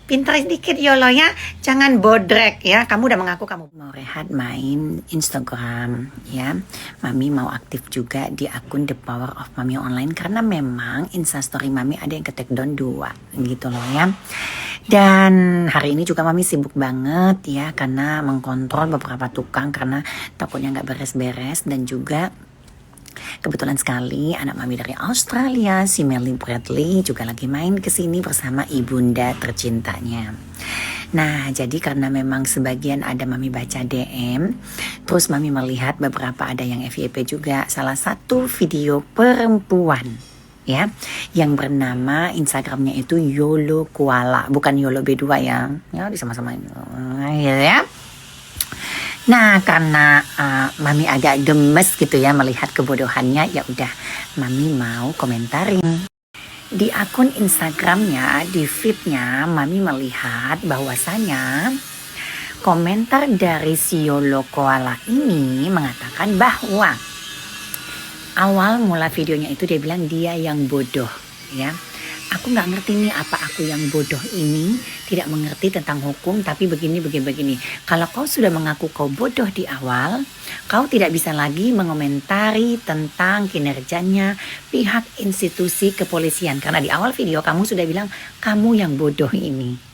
Pintar dikit Yolo ya, jangan bodrek ya. Kamu udah mengaku kamu mau rehat main Instagram ya. Mami mau aktif juga di akun The Power of Mami Online karena memang Instastory Mami ada yang ke take down 2 gitu loh ya. Dan hari ini juga Mami sibuk banget ya karena mengkontrol beberapa tukang karena takutnya nggak beres-beres, dan juga kebetulan sekali anak Mami dari Australia, si Melly Bradley juga lagi main ke sini bersama ibunda tercintanya. Nah, jadi karena memang sebagian ada Mami baca DM, terus Mami melihat beberapa ada yang FYP juga, salah satu video perempuan ya yang bernama Instagramnya itu Yolo Koala, bukan Yolo B2 ya disama-sama ya. Nah, karena Mami agak gemes gitu ya melihat kebodohannya, ya udah Mami mau komentarin. Di akun Instagramnya, di feednya, Mami melihat bahwasanya komentar dari si Yolo Koala ini mengatakan bahwa awal mula videonya itu dia bilang dia yang bodoh ya. Aku nggak ngerti nih apa aku yang bodoh ini, tidak mengerti tentang hukum, tapi begini. Kalau kau sudah mengaku kau bodoh di awal, kau tidak bisa lagi mengomentari tentang kinerjanya pihak institusi kepolisian. Karena di awal video kamu sudah bilang kamu yang bodoh ini.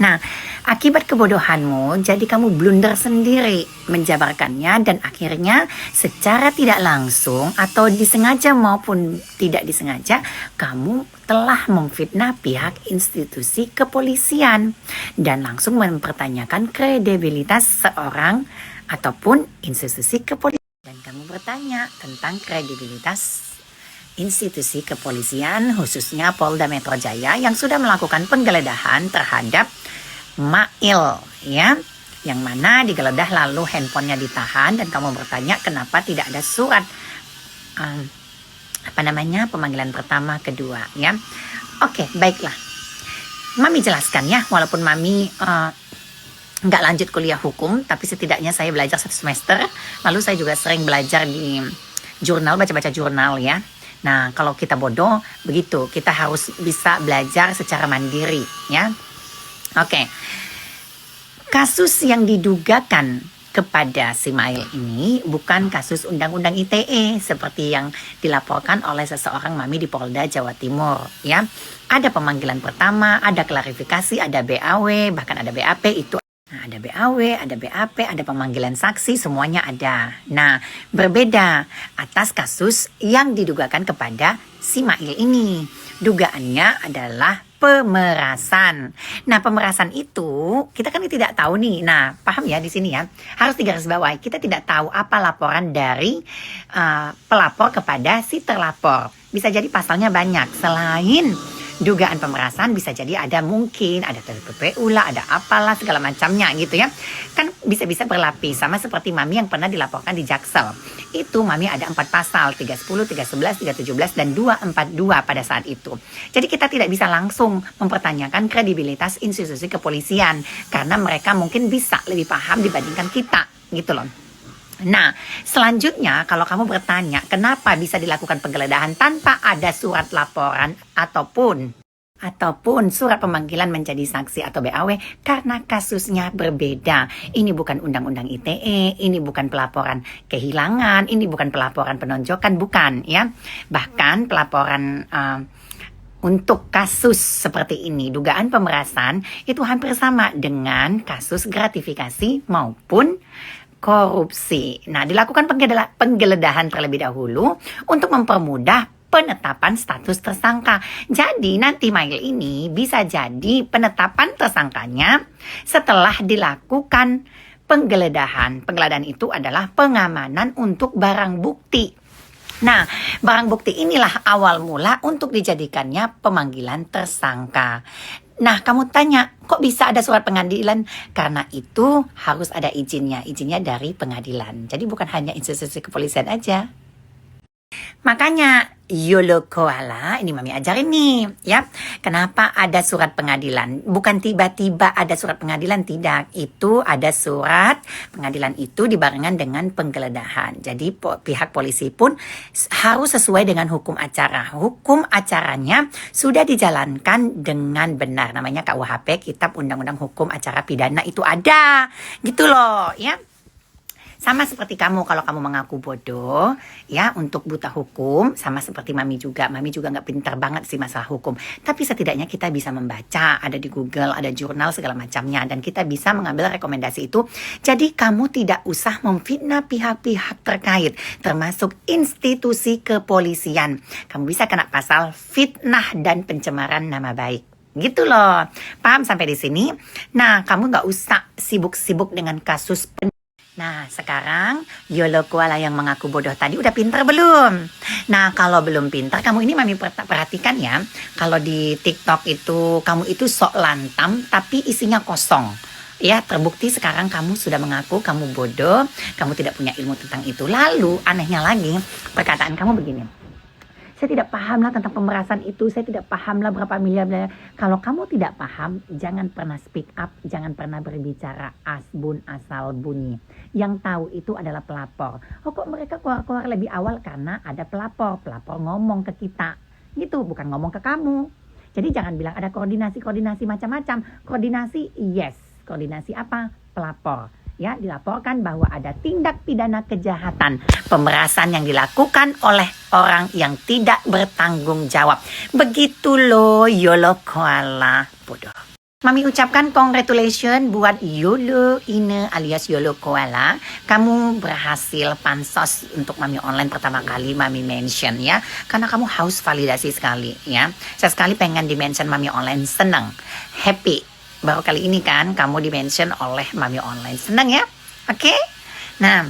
Nah, akibat kebodohanmu, jadi kamu blunder sendiri menjabarkannya, dan akhirnya secara tidak langsung atau disengaja maupun tidak disengaja, kamu telah memfitnah pihak institusi kepolisian dan langsung mempertanyakan kredibilitas seorang ataupun institusi kepolisian. Dan kamu bertanya tentang kredibilitas institusi kepolisian, khususnya Polda Metro Jaya yang sudah melakukan penggeledahan terhadap Mail ya, yang mana digeledah lalu handphonenya ditahan, dan kamu bertanya kenapa tidak ada surat pemanggilan pertama, kedua ya. Oke, baiklah. Mami jelaskan ya, walaupun Mami nggak lanjut kuliah hukum, tapi setidaknya saya belajar 1 semester, lalu saya juga sering belajar di jurnal, baca-baca jurnal ya. Nah, kalau kita bodoh begitu, kita harus bisa belajar secara mandiri ya. Oke. Kasus yang didugakan kepada si Mail ini bukan kasus undang-undang ITE seperti yang dilaporkan oleh seseorang Mami di Polda Jawa Timur ya. Ada pemanggilan pertama, ada klarifikasi, ada BAW, bahkan ada BAP itu. Nah, ada BAW, ada BAP, ada pemanggilan saksi, semuanya ada. Nah, berbeda atas kasus yang didugakan kepada si Mail ini. Dugaannya adalah pemerasan. Nah, pemerasan itu kita kan tidak tahu nih. Nah, paham ya di sini ya. Harus digarisbawahi. Kita tidak tahu apa laporan dari pelapor kepada si terlapor. Bisa jadi pasalnya banyak. Selain dugaan pemerasan, bisa jadi ada mungkin ada TPPU lah, ada apalah segala macamnya gitu ya. Kan bisa-bisa berlapis, sama seperti Mami yang pernah dilaporkan di Jaksel. Itu Mami ada 4 pasal, 310, 311, 317 dan 242 pada saat itu. Jadi kita tidak bisa langsung mempertanyakan kredibilitas institusi kepolisian karena mereka mungkin bisa lebih paham dibandingkan kita gitu loh. Nah, selanjutnya kalau kamu bertanya kenapa bisa dilakukan penggeledahan tanpa ada surat laporan ataupun surat pemanggilan menjadi saksi atau BAW, karena kasusnya berbeda. Ini bukan undang-undang ITE, ini bukan pelaporan kehilangan, ini bukan pelaporan penonjokan, bukan ya. Bahkan pelaporan untuk kasus seperti ini, dugaan pemerasan itu hampir sama dengan kasus gratifikasi maupun korupsi. Nah, dilakukan penggeledahan terlebih dahulu untuk mempermudah penetapan status tersangka. Jadi nanti Mail ini bisa jadi penetapan tersangkanya setelah dilakukan penggeledahan. Penggeledahan itu adalah pengamanan untuk barang bukti. Nah, barang bukti inilah awal mula untuk dijadikannya pemanggilan tersangka. Nah, kamu tanya, kok bisa ada surat pengadilan? Karena itu harus ada izinnya dari pengadilan. Jadi bukan hanya institusi kepolisian aja. Makanya YOLO Koala, ini Mami ajarin nih, ya. Kenapa ada surat pengadilan? Bukan tiba-tiba ada surat pengadilan, tidak. Itu ada surat pengadilan itu dibarengan dengan penggeledahan. Jadi pihak polisi pun harus sesuai dengan hukum acara. Hukum acaranya sudah dijalankan dengan benar. Namanya KUHP, Kitab Undang-Undang Hukum Acara Pidana, itu ada. Gitu loh, ya. Sama seperti kamu, kalau kamu mengaku bodoh, ya, untuk buta hukum, sama seperti Mami juga. Mami juga nggak pintar banget sih masalah hukum. Tapi setidaknya kita bisa membaca, ada di Google, ada jurnal segala macamnya, dan kita bisa mengambil rekomendasi itu. Jadi kamu tidak usah memfitnah pihak-pihak terkait, termasuk institusi kepolisian. Kamu bisa kena pasal fitnah dan pencemaran nama baik. Gitu loh. Paham sampai di sini? Nah, kamu nggak usah sibuk-sibuk dengan kasus. Nah, sekarang YOLO Koala yang mengaku bodoh tadi udah pintar belum? Nah, kalau belum pintar, kamu ini Mami perhatikan ya. Kalau di TikTok itu, kamu itu sok lantam tapi isinya kosong. Ya, terbukti sekarang kamu sudah mengaku kamu bodoh, kamu tidak punya ilmu tentang itu. Lalu, anehnya lagi, perkataan kamu begini. Saya tidak paham lah tentang pemerasan itu, saya tidak paham lah berapa miliar. Kalau kamu tidak paham, jangan pernah speak up, jangan pernah berbicara asbun asal bunyi. Yang tahu itu adalah pelapor. Oh, kok mereka keluar lebih awal? Karena ada pelapor ngomong ke kita. Gitu, bukan ngomong ke kamu. Jadi jangan bilang ada koordinasi macam-macam. Koordinasi, yes. Koordinasi apa? Pelapor. Ya, dilaporkan bahwa ada tindak pidana kejahatan pemerasan yang dilakukan oleh orang yang tidak bertanggung jawab. Begitu loh, YOLO Koala bodoh. Mami ucapkan congratulations buat YOLO Ine alias YOLO Koala. Kamu berhasil pansos untuk Mami online pertama kali Mami mention ya. Karena kamu haus validasi sekali ya. Saya sekali pengen di mention Mami online, senang, happy. Baru kali ini kan kamu di-mention oleh Mami online. Senang ya? Oke? Nah,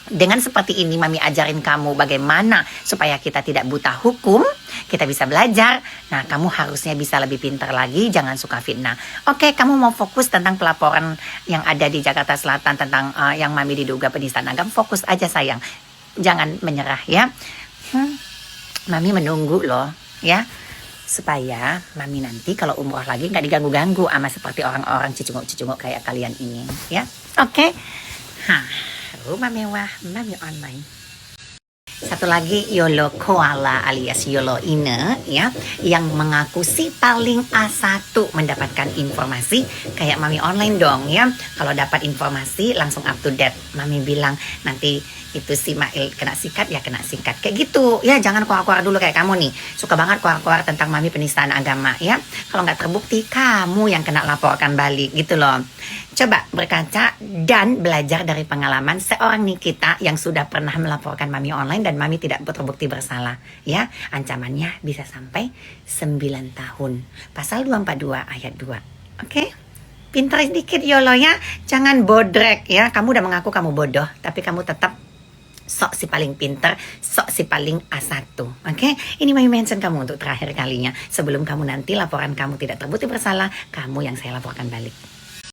dengan seperti ini Mami ajarin kamu bagaimana supaya kita tidak buta hukum, kita bisa belajar. Nah, kamu harusnya bisa lebih pintar lagi, jangan suka fitnah. Oke, kamu mau fokus tentang pelaporan yang ada di Jakarta Selatan tentang yang Mami diduga penistaan agama, fokus aja sayang. Jangan menyerah ya. Mami menunggu loh ya. Supaya Mami nanti kalau umroh lagi nggak diganggu-ganggu sama seperti orang-orang cecunguk-cecunguk kayak kalian ini ya. Oke. Rumah mewah Mami online. Satu lagi YOLO Koala alias YOLO Ine ya, yang mengaku si paling A1 mendapatkan informasi kayak Mami online dong ya. Kalau dapat informasi langsung up to date. Mami bilang nanti itu si Mail kena sikat ya kena sikat kayak gitu ya. Jangan keluar-keluar dulu kayak kamu nih, suka banget keluar-keluar tentang Mami penistaan agama ya. Kalau nggak terbukti kamu yang kena laporkan balik gitu loh. Coba berkaca dan belajar dari pengalaman seorang Nikita yang sudah pernah melaporkan Mami online dan Mami tidak terbukti bersalah ya. Ancamannya bisa sampai 9 tahun. Pasal 242 ayat 2. Oke? Pintar sedikit YOLO ya. Jangan bodrek ya. Kamu udah mengaku kamu bodoh, tapi kamu tetap sok si paling pinter, sok si paling A1. Oke? Ini Mami mention kamu untuk terakhir kalinya. Sebelum kamu nanti laporan kamu tidak terbukti bersalah, kamu yang saya laporkan balik.